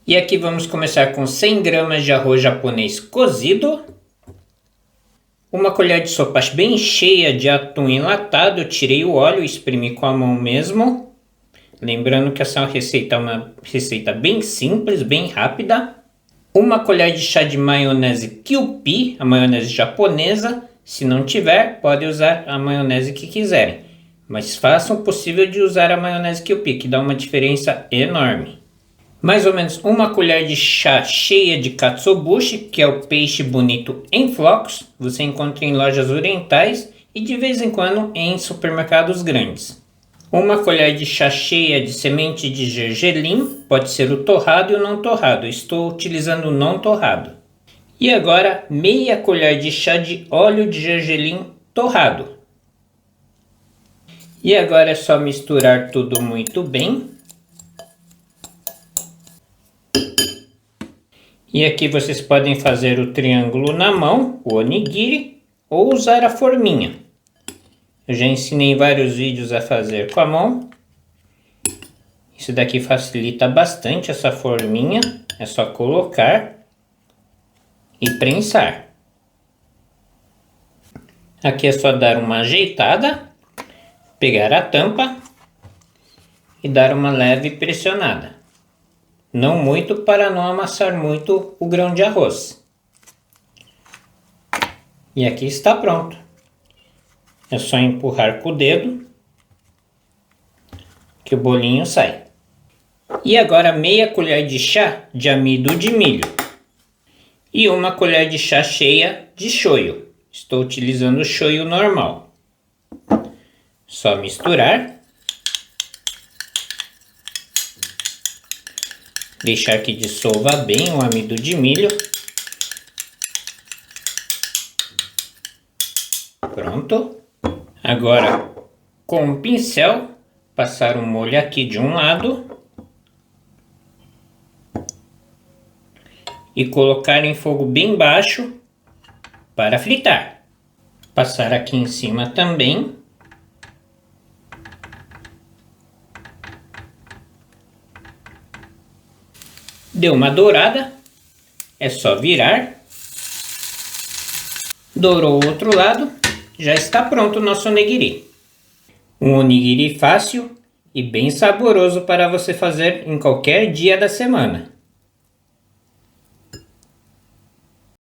E aqui vamos começar com 100 gramas de arroz japonês cozido. Uma colher de sopa bem cheia de atum enlatado. Eu tirei o óleo e espremi com a mão mesmo. Lembrando que essa receita é uma receita bem simples, bem rápida. Uma colher de chá de maionese Kewpie, a maionese japonesa. Se não tiver, pode usar a maionese que quiserem. Mas façam o possível de usar a maionese Kewpie, que dá uma diferença enorme. Mais ou menos uma colher de chá cheia de katsuobushi, que é o peixe bonito em flocos. Você encontra em lojas orientais e de vez em quando em supermercados grandes. Uma colher de chá cheia de semente de gergelim, pode ser o torrado e o não torrado. Estou utilizando o não torrado. E agora meia colher de chá de óleo de gergelim torrado. E agora é só misturar tudo muito bem. E aqui vocês podem fazer o triângulo na mão, o onigiri, ou usar a forminha. Eu já ensinei vários vídeos a fazer com a mão. Isso daqui facilita bastante essa forminha. É só colocar e prensar. Aqui é só dar uma ajeitada, pegar a tampa e dar uma leve pressionada. Não muito para não amassar muito o grão de arroz. E aqui está pronto. É só empurrar com o dedo que o bolinho sai. E agora meia colher de chá de amido de milho. E uma colher de chá cheia de shoyu. Estou utilizando o shoyu normal. Só misturar. Deixar que dissolva bem o amido de milho. Pronto. Agora, com um pincel, passar o molho aqui de um lado. E colocar em fogo bem baixo para fritar. Passar aqui em cima também. Deu uma dourada, é só virar. Dourou o outro lado, já está pronto o nosso onigiri. Um onigiri fácil e bem saboroso para você fazer em qualquer dia da semana.